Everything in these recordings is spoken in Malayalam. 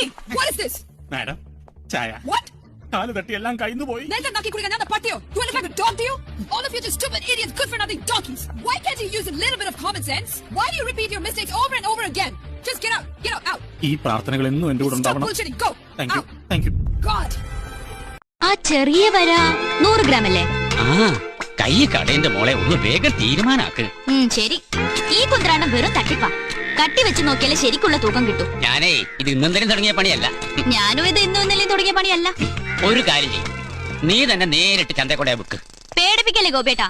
Hey, what is this? Madam, chaya. What? കാല് തട്ടി എല്ലാം കയ്യിന്ന് പോയി. Do I look like a dog to you? All of you just stupid idiots, good for nothing donkeys. Why can't you use a little bit of common sense? Why do you repeat your mistakes over and over again? Just get out. ഈ പ്രാർത്ഥനകൾ എന്നും എന്റെ കൂടെ Stop ഉണ്ടാവണം. bullshitting, go. Thank you. God. ആ ചെറിയ വര 100 ഗ്രാം അല്ലേ? കൈ കടേന്റെ മോളെ ഒന്ന് വേഗം തീരുമാനാക്ക്. ശരി. ഈ കുന്ത്രാണ്ടം വെറും തട്ടിപ്പാ. കട്ടി വെച്ച് നോക്കിയാലേ ശരിക്കുള്ള തൂക്കം കിട്ടും. ഞാനേ ഇത് ഇന്നെന്തെങ്കിലും തുടങ്ങിയ പണിയല്ല. ഞാനും ഇത് ഇന്നും ഇന്നലെയും തുടങ്ങിയ പണിയല്ല. ഒരു കാര്യം ചെയ്യും, നീ തന്നെ നേരിട്ട് ചന്തയിൽ കൊണ്ടേ ബുക്ക്. പേടിപ്പിക്കല്ലേ ഗോപേട്ടാ.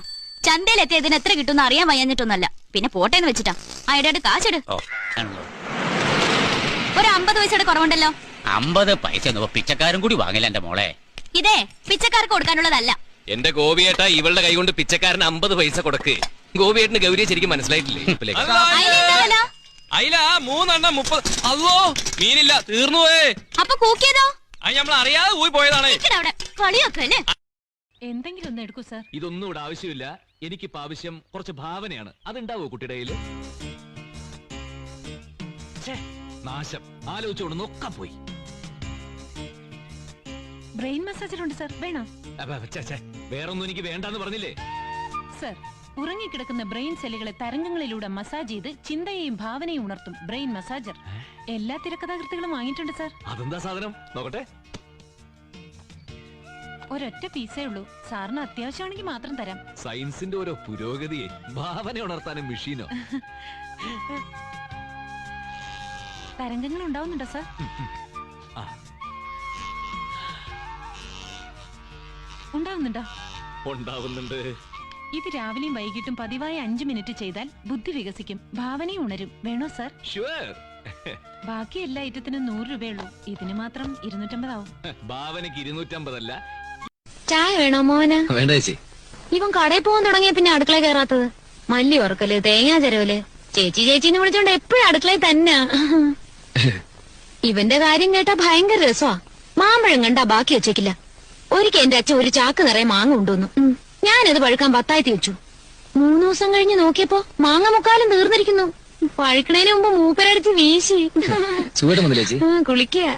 ചന്തയിൽ എത്തിയതിന് എത്ര കിട്ടുന്ന അറിയാൻ വയ്യാഞ്ഞിട്ടൊന്നല്ല. പിന്നെ പോട്ടേന്ന് വെച്ചിട്ടാ. അയാളുടെ കാശെടു. ഒരു 50 പൈസയുടെ കുറവുണ്ടല്ലോ. 50 പൈസ പിച്ചക്കാരും കൂടി വാങ്ങില്ല എന്റെ മോളെ. ഇതേ പിച്ചക്കാർക്ക് കൊടുക്കാനുള്ളതല്ല. എന്റെ ഗോപിയേട്ടാ ഇവളുടെ കൈ കൊണ്ട് പിച്ചക്കാരന് 50 പൈസ കൊടുക്ക്. ഗോപിയേട്ടന് ഗൗരിയെ ശരിക്കും മനസ്സിലായിട്ടില്ലേ? അയില 3 എണ്ണം 30. അല്ലോ മീനില്ല, തീർന്നു പോയേ. അപ്പൊ കൂക്കിയതോ? അത് നമ്മൾ അറിയാതെ പോയി പോയതാണ്. കളിയാക്കല്ലേ? എന്തെങ്കിലും ഒന്ന് എടുക്കൂ സാർ. ഇതൊന്നും ഇവിടെ ആവശ്യമില്ല. എനിക്കിപ്പോ ആവശ്യം കുറച്ച് ഭാവനയാണ്. അതുണ്ടാവോ കുട്ടിയുടെ കയ്യില്? നാശം ആലോചിച്ചോണ്ട് നൊക്ക പോയി. ബ്രെയിൻ മസാജർ ഉണ്ട് സാർ, വേണോ? വേറൊന്നും എനിക്ക് വേണ്ടെന്ന് പറഞ്ഞില്ലേ സാർ? ഉറങ്ങിക്കിടക്കുന്ന ബ്രെയിൻ സെല്ലുകളെ തരംഗങ്ങളിലൂടെ മസാജ് ചെയ്ത് ചിന്തയെയും ഭാവനയും ഉണർത്തും ബ്രെയിൻ മസാജർ. എല്ലാ തിരക്കഥാകൃത്തുകളും വാങ്ങിയിട്ടുണ്ട് സാർ. അതെന്താ സാധനം? നോക്കട്ടെ. ഒരൊറ്റ പീസേ ഉള്ളൂ. സാറിന് അത്യാവശ്യമാണെങ്കിൽ മാത്രം തരാം. സയൻസിന്റെ ഓരോ പുരോഗതിയെ ഭാവന ഉണർത്താനും മെഷീനോ? തരംഗങ്ങൾ ഉണ്ടാവുന്നുണ്ടോ സാർ? ഉണ്ടാവുന്നുണ്ടോ? ഉണ്ടാവുന്നുണ്ട്. ഇത് രാവിലെയും വൈകിട്ടും പതിവായി 5 മിനിറ്റ് ചെയ്താൽ ബുദ്ധി വികസിക്കും, ഭാവനയും ഉണരും. വേണോ സാർ? ബാക്കി എല്ലാ ഐറ്റത്തിനും 100 രൂപയുള്ളൂ. ഇതിന് മാത്രം 250 ആവും. ഭാവനക്ക് 250 അല്ല. ചായ വേണോ മോന്? വേണ്ട ചേച്ചി. ഇവൻ കടയിൽ പോകാൻ തുടങ്ങിയ പിന്നെ അടുക്കള കയറാത്തത്. മല്ലി ഉറക്കല്, തേങ്ങാ ചെരവല്, ചേച്ചിന്ന് വിളിച്ചോണ്ട് എപ്പോഴും അടുക്കളയിൽ തന്നെ. ഇവന്റെ കാര്യം കേട്ടാ ഭയങ്കര രസമാ. മാമ്പഴം കണ്ടാ ബാക്കി വെച്ചേക്കില്ല. ഒരിക്കൽ എന്റെ അച്ഛൻ ഒരു ചാക്ക് നിറയെ മാങ്ങ കൊണ്ടുവന്നു. ഞാനത് പഴുക്കാൻ 10 വെച്ചു. 3 ദിവസം കഴിഞ്ഞ് നോക്കിയപ്പോ മാങ്ങ മുക്കാലും തീർന്നിരിക്കുന്നു. പഴുക്കണേന് മുമ്പ് മൂപ്പരടിച്ച് വീശി. സുഖം കുളിക്കുക.